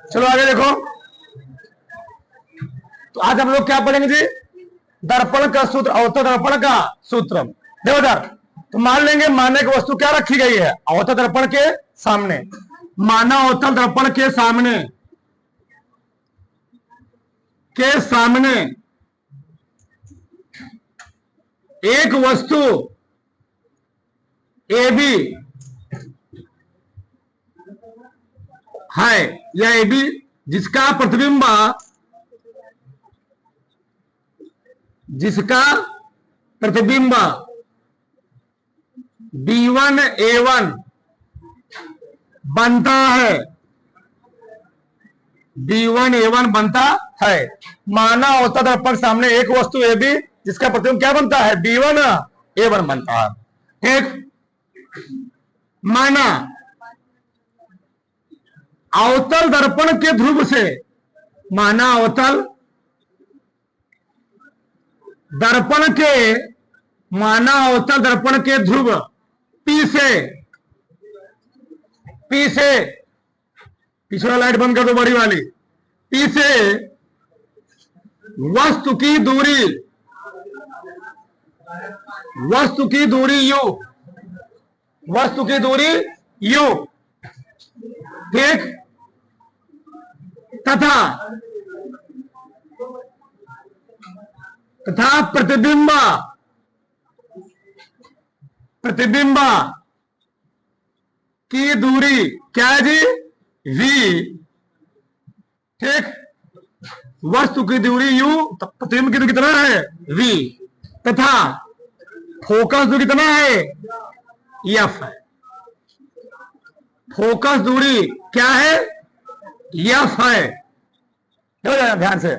चलो आगे देखो। तो आज हम लोग क्या पढ़ेंगे जी? दर्पण का सूत्र, अवतल दर्पण का सूत्र। देखो इधर, तो मान लेंगे मानक वस्तु क्या रखी गई है अवतल दर्पण के सामने। माना अवतल दर्पण के सामने एक वस्तु ए बी है या ए बी जिसका प्रतिबिंब B1A1 बनता है, B1A1 बनता है। माना अवतल दर्पण सामने एक वस्तु ए बी जिसका प्रतिबिंब क्या बनता है? B1A1 बनता है। ठीक, माना अवतल दर्पण के ध्रुव से, माना अवतल दर्पण के ध्रुव पी से पीछे वाला लाइट बंद कर दो बड़ी वाली। पी से वस्तु की दूरी यू, ठीक, तथा प्रतिबिंब की दूरी क्या है जी? v, ठीक, वस्तु की दूरी u, प्रतिबिंब की दूरी कितना है? v, तथा फोकस दूरी कितना है? f है। फोकस दूरी क्या है? f है। ध्यान से,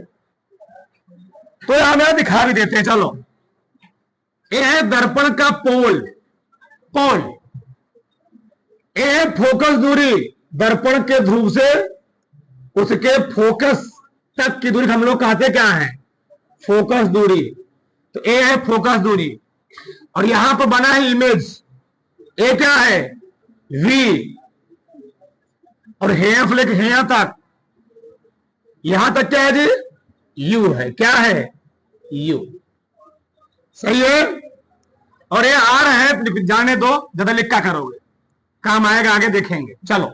तो यहां हमें दिखा भी देते हैं। चलो, ये है दर्पण का पोल, ये है फोकस दूरी दर्पण के ध्रुव से उसके फोकस तक की दूरी हम लोग कहते क्या है? फोकस दूरी। तो ये है फोकस दूरी, और यहां पर बना है इमेज, ये क्या है? v, और हेफ लेके हेया तक, यहां तक क्या है जी? u है। क्या है? u, सही है। और ये आर है, जाने दो, ज्यादा लिखा करोगे, काम आएगा, आगे देखेंगे। चलो,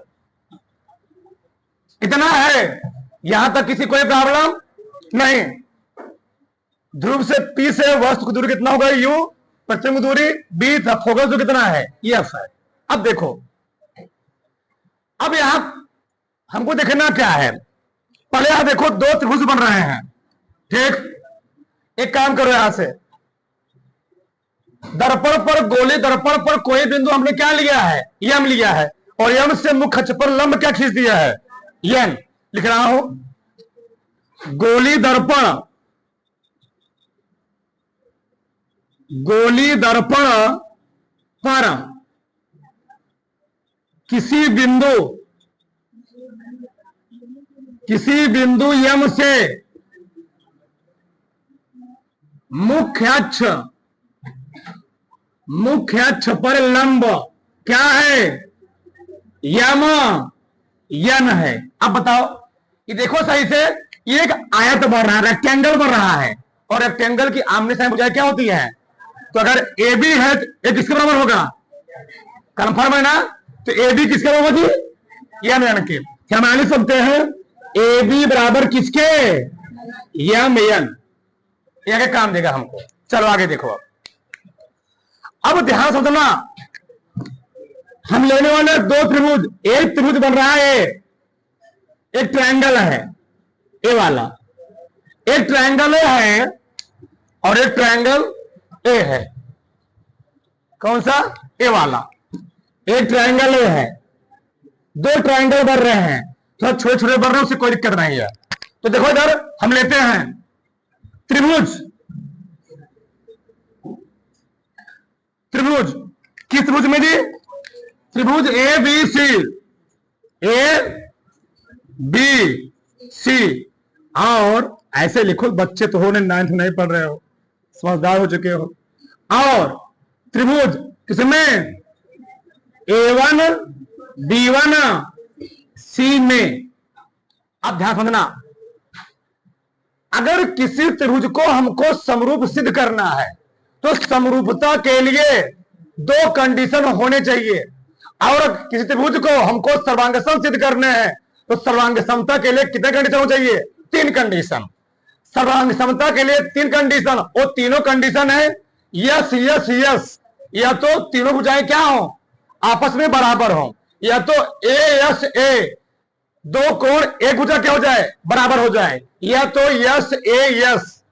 इतना है, यहां तक किसी कोई प्रॉब्लम नहीं। ध्रुव से पी से वस्तु की दूरी कितना होगा? u, प्रतिबिंब दूरी b, फोकस दूरी कितना है? f है। अब देखो, अब यहां हमको देखना क्या है? पहले यहां देखो, दो त्रिभुज बन रहे हैं, ठीक। एक काम करो, यहां से दर्पण पर, गोली दर्पण पर कोई बिंदु हमने क्या लिया है? यम लिया है, और यम से मुख्य अक्ष पर लंब क्या खींच दिया है? यन। लिख रहा हूं, गोली दर्पण पर किसी बिंदु यम से मुख्य अक्ष पर लंब क्या है? यम, यन है। अब बताओ, ये देखो सही से, ये एक आयत बन रहा है, रेक्टेंगल बन रहा है, और रेक्टेंगल की आमने सामने भुजाएं क्या होती है? तो अगर ए बी है तो ये किसके बराबर होगा? कंफर्म है ना? तो ए बी किसके बराबर होगी? यम, यन के। क्या हम लिख सकते हैं? ए बी बराबर किसके? यम, यन। ये काम देगा हमको। चलो आगे देखो। अब ध्यान समझना, हम लेने वाले दो त्रिभुज, एक त्रिभुज बन रहा है, एक ट्रायंगल है, ए वाला, एक ट्रायंगल ए है और एक ट्रायंगल ए है। कौन सा? ए वाला। एक ट्रायंगल ए है, दो ट्रायंगल बन रहे हैं, थोड़ा छोटे छोटे बन रहे हैं, उससे कोई दिक्कत नहीं है। तो देखो इधर हम लेते हैं त्रिभुज, किस त्रिभुज में जी? त्रिभुज ए बी सी, और ऐसे लिखो, बच्चे तो हो नहीं, 9th नहीं पढ़ रहे हो, समझदार हो चुके हो। और त्रिभुज किसमें? A1 B1 C में, अब ध्यान समझना, अगर किसी त्रिभुज को हमको समरूप सिद्ध करना है तो समरूपता के लिए दो कंडीशन होने चाहिए, और किसी त्रिभुज को हमको सर्वांग सम सिद्ध करने हैं तो सर्वांग समता के लिए कितने कंडीशन हो चाहिए? 3 कंडीशन। सर्वांग समता के लिए 3 कंडीशन, वो तीनों कंडीशन है यस यस यस, या तो तीनों भुजाएं क्या हो? आपस में बराबर हो, या तो ए यस ए, दो कोण एक भुजा क्या हो जाए? बराबर हो जाए, या तो यस ए यस,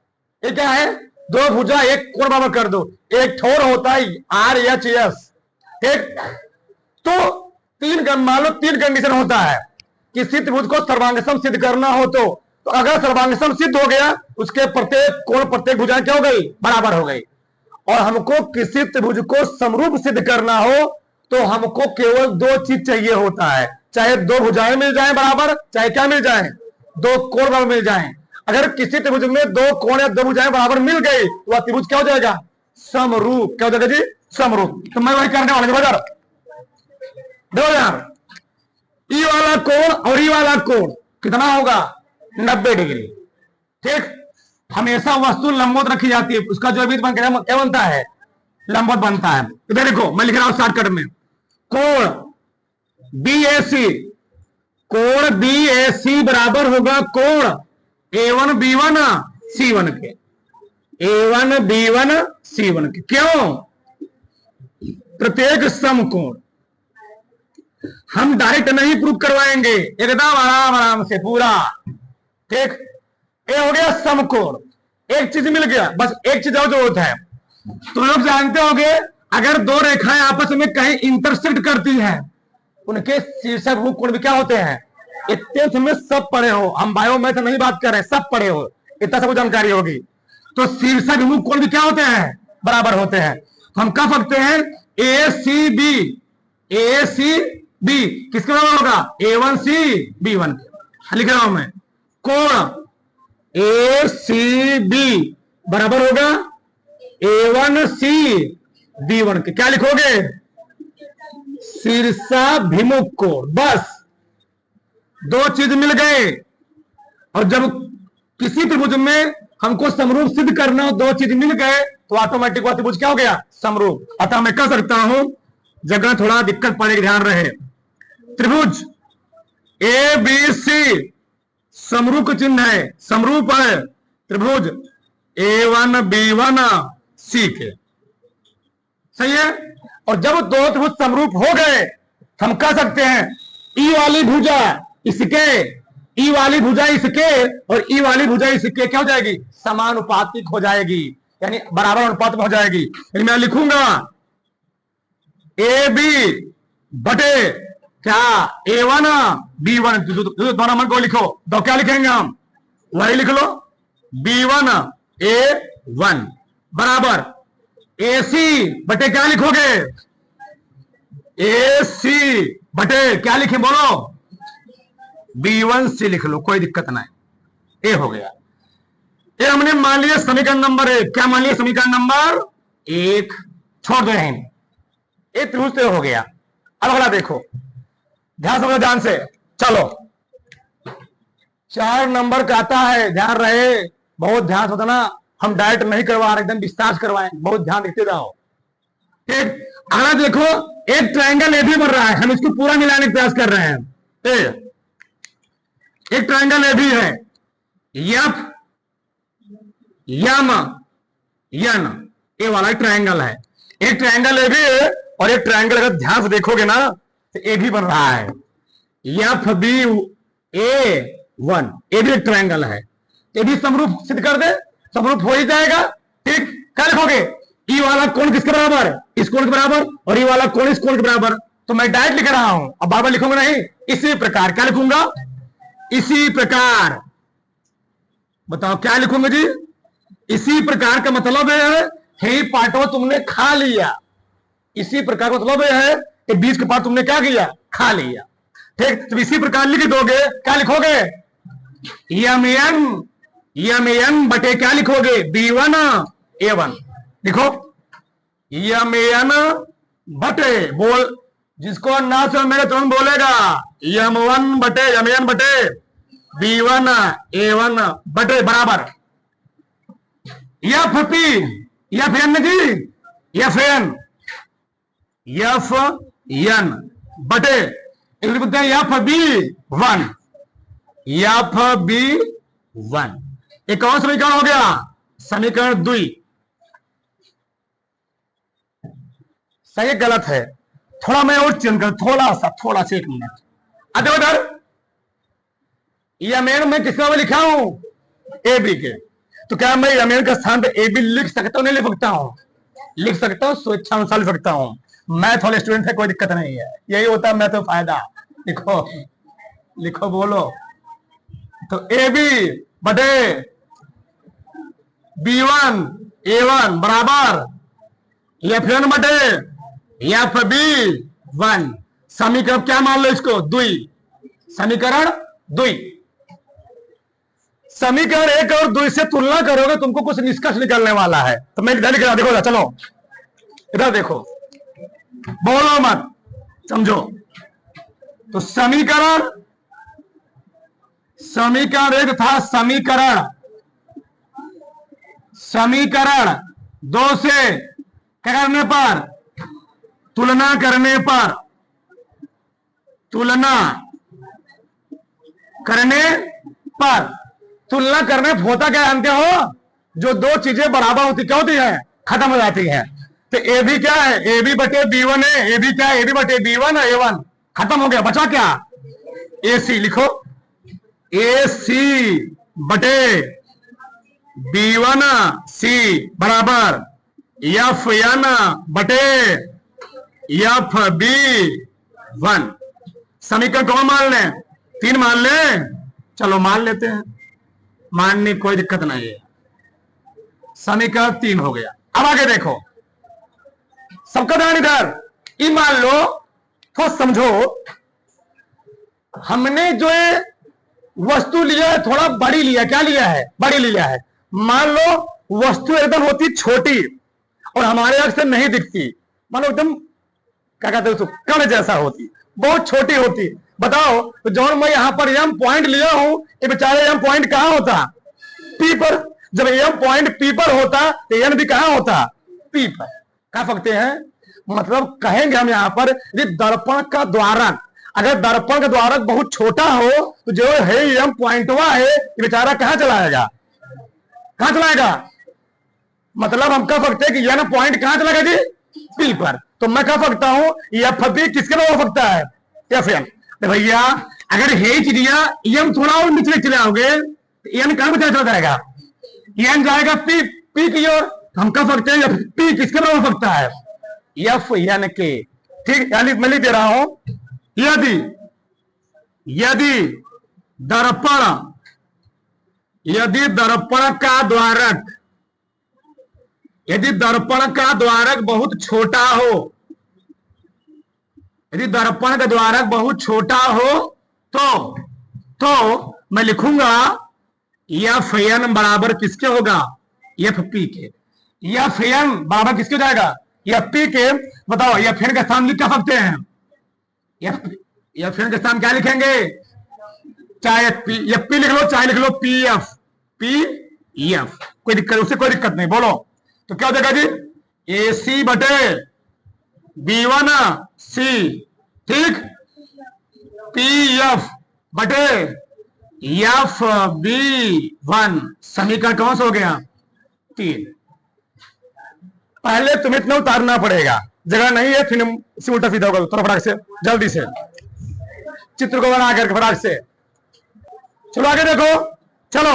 ये क्या है? दो भुजा एक कोण बराबर कर दो, एक ठोर होता है आर एच एस, ठीक। तो मान लो 3 कंडीशन होता है किसी त्रिभुज को सर्वांगसम सिद्ध करना हो तो अगर सर्वांगसम सिद्ध हो गया उसके प्रत्येक कोण प्रत्येक भुजाएं क्या हो गई? बराबर हो गई। और हमको किसी त्रिभुज को समरूप सिद्ध करना हो तो हमको केवल 2 चीज चाहिए होता है, चाहे 2 भुजाएं मिल जाएं बराबर, चाहे क्या मिल जाए? 2 कोण बराबर मिल जाएं। अगर किसी त्रिभुज में 2 कोण या 2 भुजाएं बराबर मिल गई तो वह त्रिभुज क्या हो जाएगा? समरूप। क्या हो जाएगा जी? समरूप। तो मैं वही करने वाला हूं। देखो यार, ई वाला कोण और ई वाला कोण कितना होगा? 90 डिग्री, ठीक। हमेशा वस्तु लंबवत रखी जाती है, उसका जो भी क्या बनता है? लंबवत बनता है। इधर देखो मैं लिख रहा हूं शॉर्टकट में, कोण BAC, कोण BAC बराबर होगा कोण A1 B1 C1 के, A1 B1 C1 के। क्यों? प्रत्येक समकोण हम डायरेक्ट नहीं प्रूव करवाएंगे, एकदम आराम आराम से पूरा, ठीक। ये हो गया समकोण, एक चीज मिल गया, बस एक चीज और जरूरत है। तो लोग जानते होंगे अगर 2 रेखाएं आपस में कहीं इंटरसेक्ट करती हैं उनके शीर्षक रूप कोण भी क्या होते हैं? इतने में सब पढ़े हो, हम बायो मैथ नहीं बात कर रहे, सब पढ़े हो, इतना सब जानकारी होगी। तो शीर्षक रूप कोण भी क्या होते हैं? बराबर होते हैं। हम कह सकते हैं ACB किसके बराबर होगा? A1C B1 के। लिख रहा हूं मैं, कोण ACB बराबर होगा A1C B1 के। क्या लिखोगे? शीर्षाभिमुख कोण। बस 2 चीज मिल गए, और जब किसी त्रिभुज में हमको समरूप सिद्ध करना हो, 2 चीज मिल गए तो ऑटोमेटिक वह त्रिभुज क्या हो गया? समरूप। अतः मैं कह सकता हूं, जगह थोड़ा दिक्कत पड़ेगी, ध्यान रहे, त्रिभुज ABC समरूप चिन्ह है, समरूप है त्रिभुज A1 B1 C के, सही है। और जब 2 त्रिभुज समरूप हो गए हम कह सकते हैं ई वाली भुजा इसके, ई वाली भुजा इसके और ई वाली भुजा इसके क्या हो जाएगी? समानुपातिक हो जाएगी, यानी बराबर अनुपात में हो जाएगी। यानी मैं लिखूंगा AB बटे क्या? A1 B1, दो नंबर को लिखो, तो क्या लिखेंगे हम? वही लिख लो, B1 A1 बराबर AC बटे क्या लिखोगे? AC बटे क्या लिखे बोलो? B1C लिख लो, कोई दिक्कत नहीं। ये हो गया, ये हमने मान लिया समीकरण नंबर 1। क्या मान लिया? समीकरण नंबर 1 छोड़ दो, ये त्रिभुज हो गया। अब अगला देखो, ध्यान समझो, ध्यान से चलो। 4 नंबर का आता है, ध्यान रहे, बहुत ध्यान से ना, हम डायरेक्ट नहीं करवा रहे, एकदम विस्तार करवाएं, बहुत ध्यान देते जाओ, ठीक। अगला देखो, एक ट्रायंगल ए भी बन रहा है, हम इसको पूरा मिलाने का प्रयास कर रहे हैं। एक ट्रायंगल ए भी है, यफ यम यन, ये वाला ट्रायंगल है। एक ट्रायंगल ए भी है और एक ट्रायंगल अगर ध्यान से देखोगे ना तो ए भी बन रहा है, एफ बी A1, ये भी एक ट्रायंगल है। ये भी समरूप सिद्ध कर दे, समरूप हो ही जाएगा, ठीक। क्या लिखोगे? ई वाला कोण किसके बराबर? इस कोण के बराबर, और ई वाला कोण इस कोण के बराबर। तो मैं डायरेक्ट लिख रहा हूं, अब बार बार लिखूंगा नहीं, इसी प्रकार। क्या लिखूंगा? इसी प्रकार। बताओ क्या लिखूंगा जी? इसी प्रकार का मतलब है हे पार्टो तुमने खा लिया, इसी प्रकार का मतलब है कि बीच के पार्ट तुमने क्या किया? खा लिया, ठीक। तो इसी प्रकार लिख दोगे, क्या लिखोगे? यम एन बटे क्या लिखोगे? B1 A1 लिखो, यम बटे, बोल जिसको ना से मेरे तुरंत बोलेगा, यम1 बटे यम एन बटे B1 A1 बटे बराबर F P F N G F N बटे एफ बी वन एक और समीकरण हो गया, समीकरण 2। सही गलत है, थोड़ा मैं और चेंज कर, थोड़ा सा 1 मिनट। अरे उधर यमेन में किसका में लिखा हूं, ए बी के, तो क्या मैं यमेन के स्थान पे ए बी लिख सकता हूं? नहीं लिख सकता हूं, लिख सकता हूं, स्वेच्छा अनुसार लिख सकता हूं। मैथ वाले स्टूडेंट है, कोई दिक्कत नहीं है, यही होता है मैथ में फायदा। लिखो लिखो बोलो, तो ए बी बटे B1 A1 बराबर एफ एन बटे एफ बी वन। समीकरण क्या मान लो इसको, 2, समीकरण 2। समीकरण 1 और 2 से तुलना करोगे तुमको कुछ निष्कर्ष निकलने वाला है। तो मैं इधर लिखा, देखो चलो इधर देखो, बोलो मत, समझो। तो समीकरण 1 था समीकरण 2 से क्या करने पर, तुलना करने पर होता क्या जानते हो, जो दो चीजें बराबर होती क्या होती है, खत्म हो जाती है। तो ए भी क्या है, ए बी बटे B1 है, ए बी क्या है, ए बी बटे B1 A1, खत्म हो गया, बचा क्या, ए सी। लिखो ए सी बटे B1 C बराबर एफ एन बटे एफ बी वन। समीकरण कौन मान लें, 3 मान लें, चलो मान लेते हैं, मानने कोई दिक्कत नहीं है। समीकरण 3 हो गया। अब आगे देखो, सबका ध्यान इधर, ये मान लो, तो समझो, हमने जो वस्तु लिया है थोड़ा बड़ी लिया, क्या लिया है, बड़ी लिया है। मान लो वस्तु एकदम होती छोटी और हमारे आंख से नहीं दिखती, मान लो एकदम क्या कहते हैं उसको, कण जैसा होती, बहुत छोटी होती। बताओ, तो जब मैं यहां पर एम पॉइंट लिया हूं, ये बेचारे एम पॉइंट कहां होता, पी पर। जब एम पॉइंट पी पर होता तो एन भी कहां होता, पी पर। कह सकते हैं, मतलब कहेंगे हम यहां पर, दर्पण का द्वारक, अगर दर्पण का द्वारक बहुत छोटा हो तो जो है एम पॉइंटवा है, ये बेचारा कहां चलाएगा, कहां चलाएगा। मतलब हम कह सकते हैं कि एन पॉइंट कहां चला गया जी, पी पर। तो मैं कह सकता हूं एफ बी किसके में हो सकता है, एफ एन। तो भैया अगर हेच दिया, एम थोड़ा और नीचे चले आओगे तो एन कहां पे चला जाएगा, एन जाएगा पी, पी की ओर। हम कह सकते हैं पी किसके में हो सकता है, एफ एन के। ठीक, यानी मैं लिख दे रहा हूं, यदि दर्पण का द्वारक, यदि दर्पण का द्वारक बहुत छोटा हो, यदि दर्पण का द्वारक बहुत छोटा हो तो मैं लिखूंगा एफ एन बराबर किसके होगा, एफ पी के। एफ एन बराबर किसके जाएगा, एफ पी के। बताओ एफ एन का स्थान लिख सकते हैं, एफ एन का स्थान क्या लिखेंगे, चाहे एफ पी लिख लो, चाहे लिख लो पी एफ, कोई दिक्कत, उससे कोई दिक्कत नहीं। बोलो तो क्या हो जाएगा जी, ए सी बटे B1 C, ठीक, पी एफ बटे एफ बी वन। समीकरण कौन सा हो गया, 3। पहले तुम्हें इतना उतारना पड़ेगा, जगह नहीं है, फिर उल्टा सीधा होगा। थोड़ा फटाक से, जल्दी से चित्र को बना करके फटाक से, चलो आगे देखो। चलो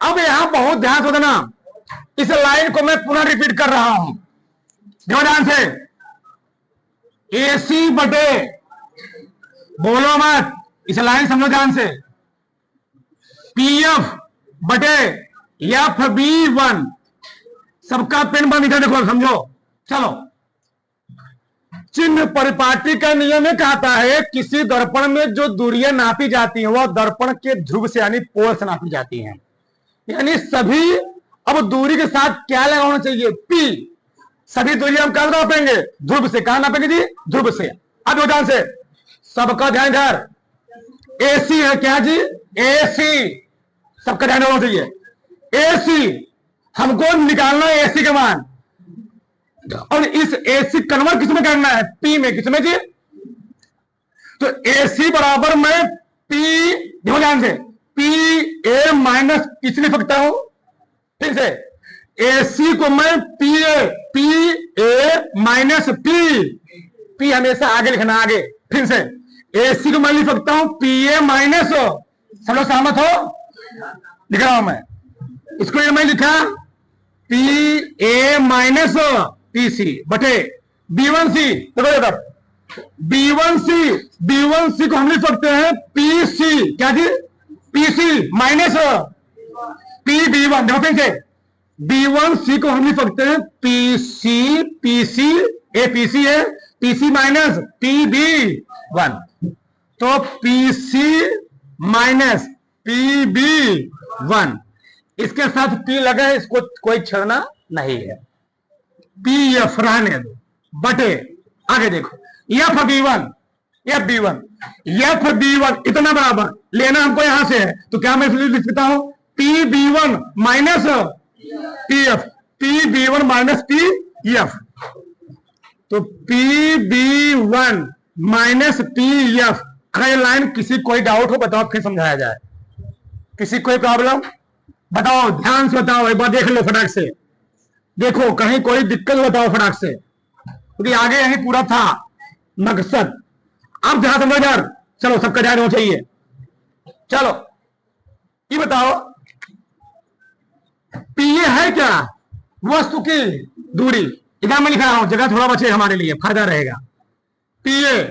अब यहां बहुत ध्यान से देना, इस लाइन को मैं पुनः रिपीट कर रहा हूं, ध्यान से। AC बटे, बोलो मत, इस लाइन समझो ध्यान से, PF बटे FB1। सबका पेन बंद, इधर देखो, समझो। चलो, चिन्ह परिपाटी का नियम में कहता है, किसी दर्पण में जो दूरियां नापी जाती हैं वह दर्पण के ध्रुव से यानी पोल से नापी जाती हैं। यानी सभी, अब दूरी के साथ क्या लगा होना चाहिए, P। सभी दूरी हम कहां नापेंगे, ध्रुव से। कहां नापेंगे जी, ध्रुव से। अब ध्यान से, सबका ध्यान इधर, एसी है क्या जी, एसी, सबका ध्यान होना चाहिए। एसी हमको निकालना है, एसी का मान, और इस एसी कन्वर्ट किसमें करना है, पी में, किसमें जी, तो एसी बराबर मैं पी, देखो ध्यान से, पी ए माइनस किसी लिख सकता हूं, ठीक है, एसी को मैं पी ए माइनस पी हमेशा आगे लिखना, आगे, फिर से एसी को मैं लिख सकता हूं पी ए माइनस, सब लोग सहमत हो, लिख रहा हूं मैं, इसको ये मैं लिखा P A minus P C बटे B1C, देखो इधर B1C को हम लिख सकते हैं पी सी, क्या जी, P C minus P B1, देखो फिर से B1C को हम लिख सकते हैं P C A P C है, P C minus P B1, तो P C minus P B1, इसके साथ पी लगा है, इसको कोई छेड़ना नहीं है, पी एफ रहने दो, बटे आगे देखो एफ B1 इतना बराबर लेना हमको यहां से है, तो क्या मैं लिख सकता हूं P B1 minus P B1 minus P F, तो P B1 minus P F. अगर ये लाइन किसी कोई डाउट हो बताओ, फिर समझाया जाए, किसी कोई प्रॉब्लम बताओ, ध्यान से बताओ, एक बार देख लो फटाक से, देखो कहीं कोई दिक्कत बताओ फटाक से, क्योंकि आगे यही पूरा था मकसद। अब ध्यान समझ यार, चलो सबका ध्यान होना चाहिए, चलो ये बताओ पीए है क्या, वस्तु की दूरी, इधर मैं लिख रहा हूं, जगह थोड़ा बचे हमारे लिए, फायदा रहेगा, पीए,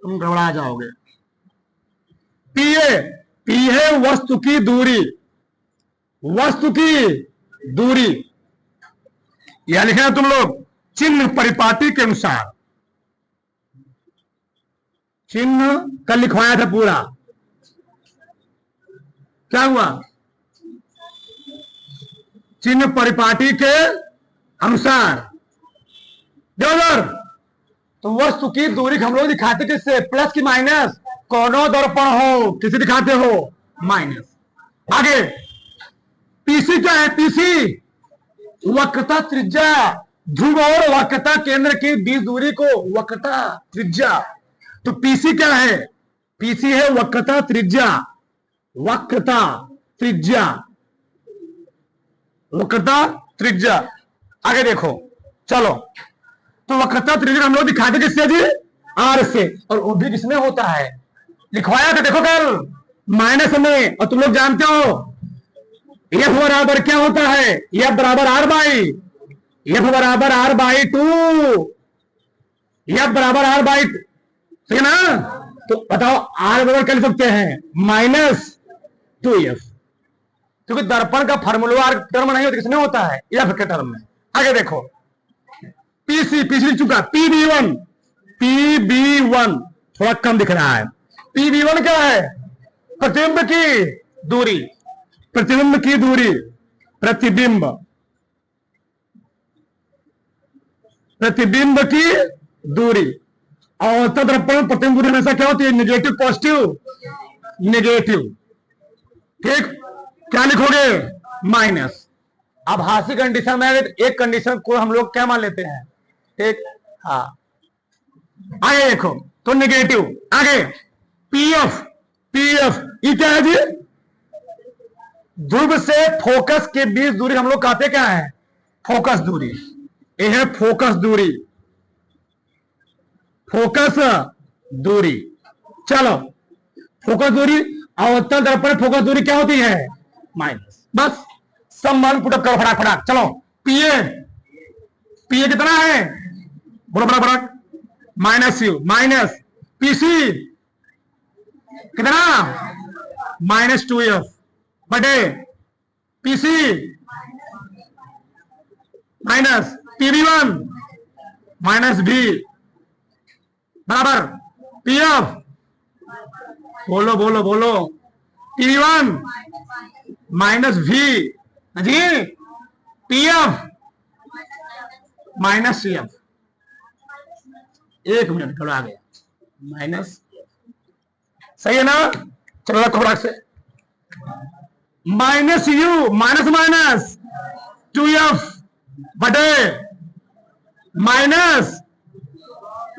तुम घबरा जाओगे, पी है वस्तु की दूरी, यह लिखना तुम लोग चिन्ह परिपाटी के अनुसार, चिन्ह कल लिखवाया था पूरा, क्या हुआ, चिन्ह परिपाटी के अनुसार, देवदर, तो वस्तु की दूरी हम लोग दिखाते किससे, प्लस की माइनस, कोनो दर्पण हो किसे दिखाते हो, माइनस। आगे पीसी क्या है, पीसी वक्रता त्रिज्या, ध्रुव और वक्रता केंद्र के बीच दूरी को वक्रता त्रिज्या, तो पीसी क्या है, पीसी है वक्रता त्रिज्या, वक्रता त्रिज्या। आगे देखो, चलो, तो वक्रता त्रिज्या हम लोग दिखाते किससे जी, आर से, और वो भी किसमें होता है, लिखवाया था देखो कल माइनस में, और तुम लोग जानते हो एफ बराबर क्या होता है, एफ बराबर आर बाई टू, एफ बराबर आर बाई, ठीक है ना, तो बताओ आर बराबर कर सकते हैं -2f, क्योंकि दर्पण का फॉर्मूला टर्म नहीं होता, किसमें होता है, एफ के टर्म में। आगे देखो पीसी लिख चुका, पी बी वन थोड़ा कम दिख रहा है, पी B1 क्या है, प्रतिबिंब की दूरी, प्रतिबिंब की दूरी, और दर्पण प्रतिबिंब दूरी हमेशा क्या होती है, नेगेटिव पॉजिटिव, ठीक, क्या लिखोगे, माइनस। आभासी कंडीशन में एक कंडीशन को हम लोग क्या मान लेते हैं, ठीक, हाँ, आगे देखो, तो नेगेटिव, आगे पीएफ ये क्या है जी, ध्रुव से फोकस के बीच दूरी हम लोग कहते क्या है, फोकस दूरी, ये है फोकस दूरी, चलो फोकस दूरी, अवतल दर्पण फोकस दूरी क्या होती है, माइनस, बस सम्मान पुटअप करो फटाक, चलो पीए कितना है, बोलो फटाक, -u माइनस पीसी कितना, -2f बटे पीसी माइनस पीबी1 -b बराबर पीएफ, बोलो पीबी1 -v जी, पीएफ -cf, एक मिनट थोड़ा आ गया, माइनस, सही है ना? चलो रखो फटाक से। Minus you minus minus 2f बटे माइनस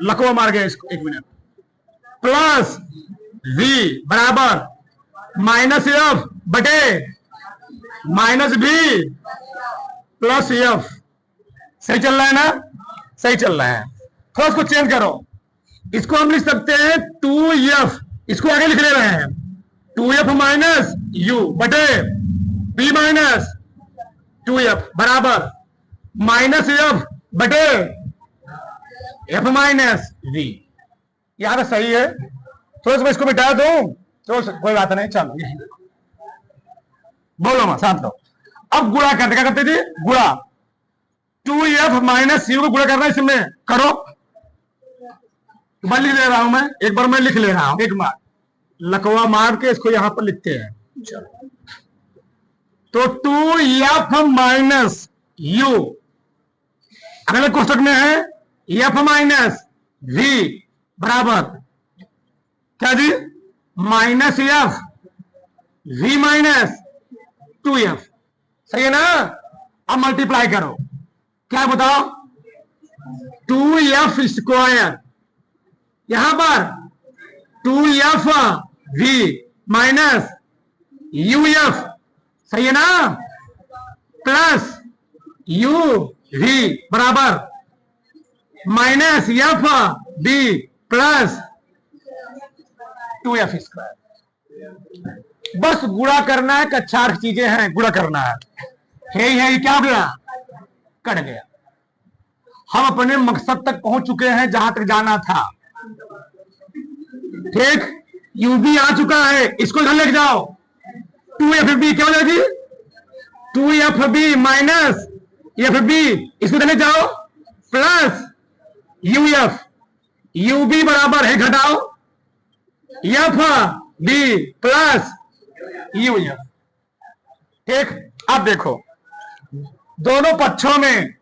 लकवा मार गया इसको, एक मिनट, प्लस v बराबर माइनस एफ बटे माइनस v प्लस एफ। सही चल रहा है ना? सही चल रहा है। थोड़ा इसको चेंज करो, इसको हम लिख सकते हैं 2f, इसको आगे लिख ले रहे हैं 2f माइनस u बटे b माइनस 2f बराबर माइनस एफ बटे एफ माइनस v। यहां पे सही है। थोड़ा सा इसको मिटा दो तो कोई बात नहीं, चलो यही बोलो साथ लो। अब गुणा करते, क्या करते थे? गुणा 2f माइनस यू को गुणा करना है, इसमें करो। मैं लिख ले रहा हूं, मैं एक बार मैं लिख ले रहा हूं, एक बार लकवा मार के इसको यहां पर लिखते हैं। चलो तो 2f माइनस यू अगले कोष्टक में है एफ माइनस v बराबर क्या जी? Minus F v minus 2f। सही है ना? अब मल्टीप्लाई करो, क्या बताओ? 2f स्क्वायर, यहां पर 2f v माइनस uf, सही है ना? प्लस u v बराबर minus F B plus 2f square. बस गुणा करना है, कक्षार्थ चीजें हैं, गुणा करना है। ये क्या हो गया? कट गया। हम अपने मकसद तक पहुंच चुके हैं जहां तक जाना था। ठीक, यू बी आ चुका है, इसको इधर लेके जाओ। 2fb क्या हो जाएगी? 2fb माइनस fb, इसको इधर ले जाओ, प्लस uf, ub बराबर है घटाओ एफ बी प्लस uf। ठीक, अब देखो दोनों पक्षों में,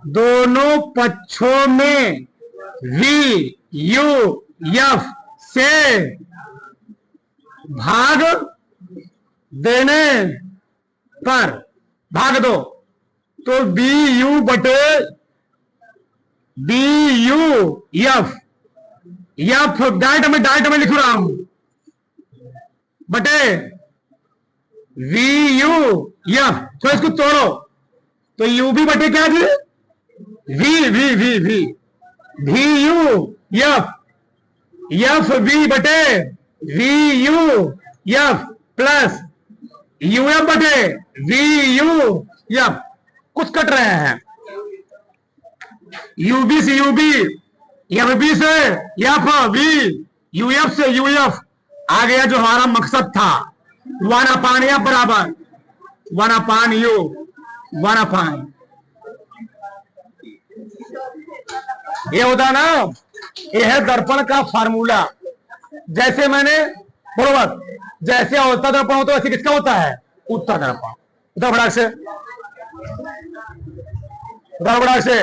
दोनों पक्षों में v u f से भाग देने पर, भाग दो तो बी यू बटे B U F, F direct में लिख रहा हूं बटे वी यू एफ। तो इसको तोड़ो तो यू बी बटे क्या जी? V V V V V U F, F B बटे V U F plus U F बटे वी यू एफ। कुछ कट रहे हैं, यूबी से यूबी, एफ बी से एफ बी, यूएफ से यूएफ। आ गया जो हमारा मकसद था, 1/f बराबर 1/u 1/। ये होता ना, ये है दर्पण का फार्मूला। जैसे मैंने बरोबर, जैसे अवतल दर्पण होता है वैसे किसका होता है? उत्तल दर्पण। उधर बड़ा से